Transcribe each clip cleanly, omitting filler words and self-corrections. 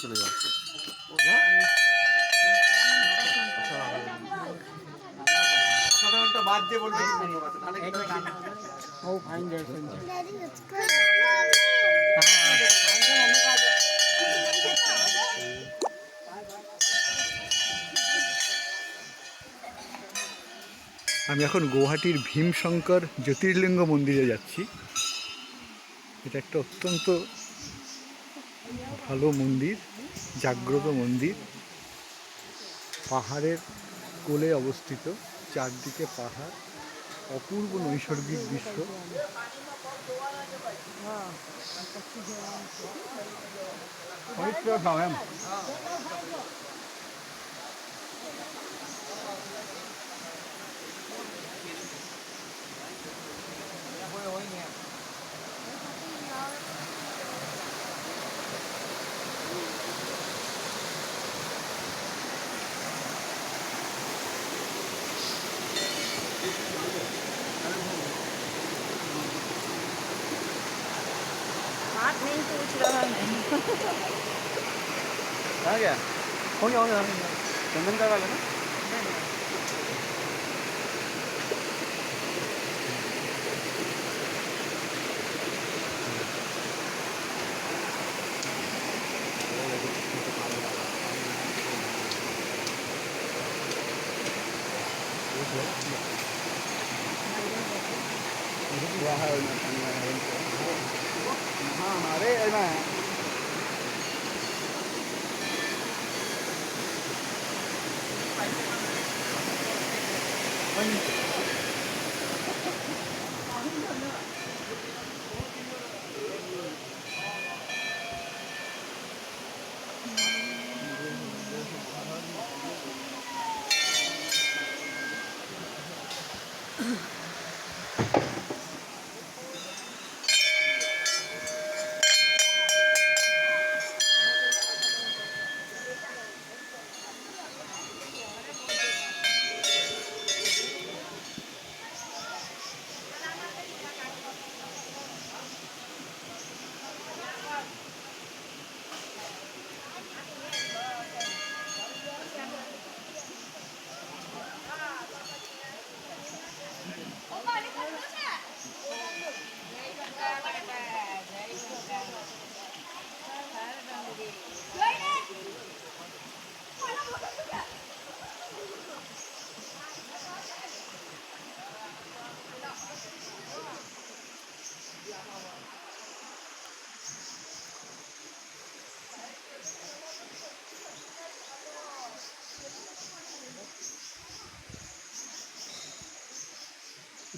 চলে যাচ্ছে। বাদ দিয়ে বলতে আমি এখন গুয়াহাটির ভীমশঙ্কর জ্যোতির্লিঙ্গ মন্দিরে যাচ্ছি। এটা একটা অত্যন্ত ভালো মন্দির, জাগ্রত মন্দির, পাহাড়ের কোলে অবস্থিত, চারদিকে পাহাড়, অপূর্ব নৈসর্গিক দৃশ্য। बात नहीं पूछ रहा नहीं आ गया हो गया चंदन का वाला ना। हाँ अरे ना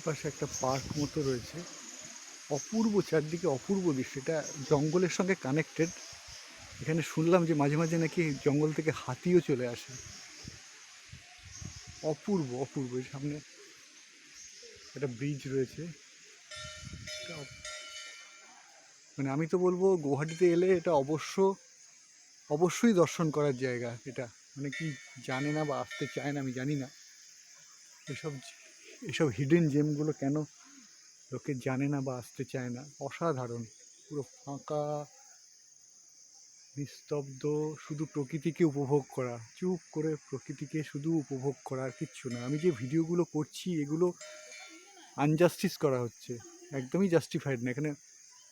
পাশে একটা পার্ক মতো রয়েছে, অপূর্ব, চারদিকে অপূর্ব দৃশ্য। এটা জঙ্গলের সঙ্গে কানেক্টেড। এখানে শুনলাম যে মাঝে মাঝে নাকি জঙ্গল থেকে হাতিও চলে আসে। অপূর্ব অপূর্ব। সামনে একটা ব্রিজ রয়েছে। মানে আমি তো বলবো গুয়াহাটিতে এলে এটা অবশ্যই দর্শন করার জায়গা। এটা মানে কি জানে না বা আসতে চায় না আমি জানি না, এসব হিডেন জেমগুলো কেন লোকে জানে না বা আসতে চায় না। অসাধারণ, পুরো ফাঁকা, নিস্তব্ধ, শুধু প্রকৃতিকে উপভোগ করা, চুপ করে প্রকৃতিকে শুধু উপভোগ করা, আর কিচ্ছু না। আমি যে ভিডিওগুলো করছি এগুলো আনজাস্টিস করা হচ্ছে, একদমই জাস্টিফাইড না। এখানে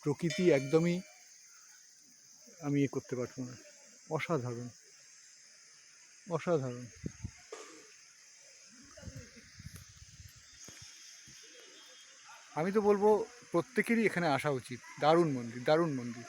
প্রকৃতি একদমই আমি করতে পারবো না। অসাধারণ অসাধারণ। আমি তো বলবো প্রত্যেকেরই এখানে আসা উচিত। দারুণ মন্দির, দারুণ মন্দির।